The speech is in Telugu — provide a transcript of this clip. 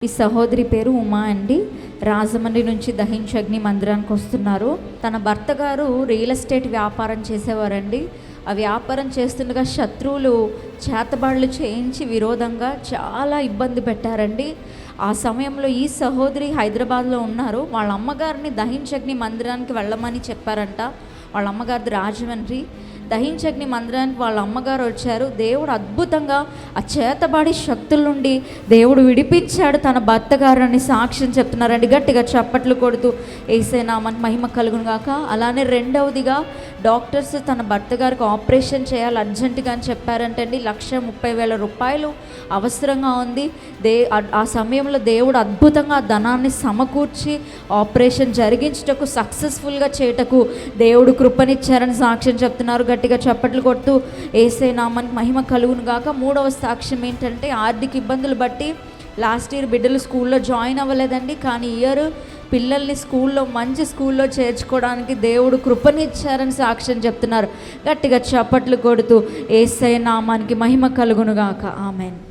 ఈ సహోదరి పేరు ఉమా అండి. రాజమండ్రి నుంచి దహించు అగ్ని మందిరానికి వస్తున్నారు. తన భర్త గారు రియల్ ఎస్టేట్ వ్యాపారం చేసేవారండి. ఆ వ్యాపారం చేస్తుండగా శత్రువులు చేతబాళ్ళు చేయించి విరోధంగా చాలా ఇబ్బంది పెట్టారండి. ఆ సమయంలో ఈ సహోదరి హైదరాబాద్లో ఉన్నారు. వాళ్ళ అమ్మగారిని దహించు అగ్ని మందిరానికి వెళ్ళమని చెప్పారంట. వాళ్ళ అమ్మగారిది రాజమండ్రి. దహించు అగ్ని మందిరానికి వాళ్ళ అమ్మగారు వచ్చారు. దేవుడు అద్భుతంగా ఆ చేతబడి శక్తుల నుండి దేవుడు విడిపించాడు తన భర్త గారని సాక్ష్యం చెప్తున్నారండి. గట్టిగా చప్పట్లు కొడుతూ యేసయ్య నామానికి మహిమ కలుగును గాక. అలానే రెండవదిగా డాక్టర్స్ తన భర్త గారికి ఆపరేషన్ చేయాలి అర్జెంటుగా అని చెప్పారంటండి. 1,30,000 రూపాయలు అవసరంగా ఉంది. ఆ సమయంలో దేవుడు అద్భుతంగా ఆ ధనాన్ని సమకూర్చి ఆపరేషన్ జరిగించుటకు సక్సెస్ఫుల్గా చేయటకు దేవుడు కృపనిచ్చారని సాక్ష్యం చెప్తున్నారు. గట్టిగా చప్పట్లు కొడుతూ యేసయ్య నామానికి మహిమ కలుగును గాక. మూడవ సాక్ష్యం ఏంటంటే, ఆర్థిక ఇబ్బందులు బట్టి లాస్ట్ ఇయర్ బిడ్డలు స్కూల్లో జాయిన్ అవ్వలేదండి. కానీ ఇయర్ పిల్లల్ని స్కూల్లో మంచి స్కూల్లో చేర్చుకోవడానికి దేవుడు కృపనిచ్చారని సాక్ష్యం చెప్తున్నారు. గట్టిగా చప్పట్లు కొడుతూ యేసయ్య నామానికి మహిమ కలుగును గాక. ఆమేన్.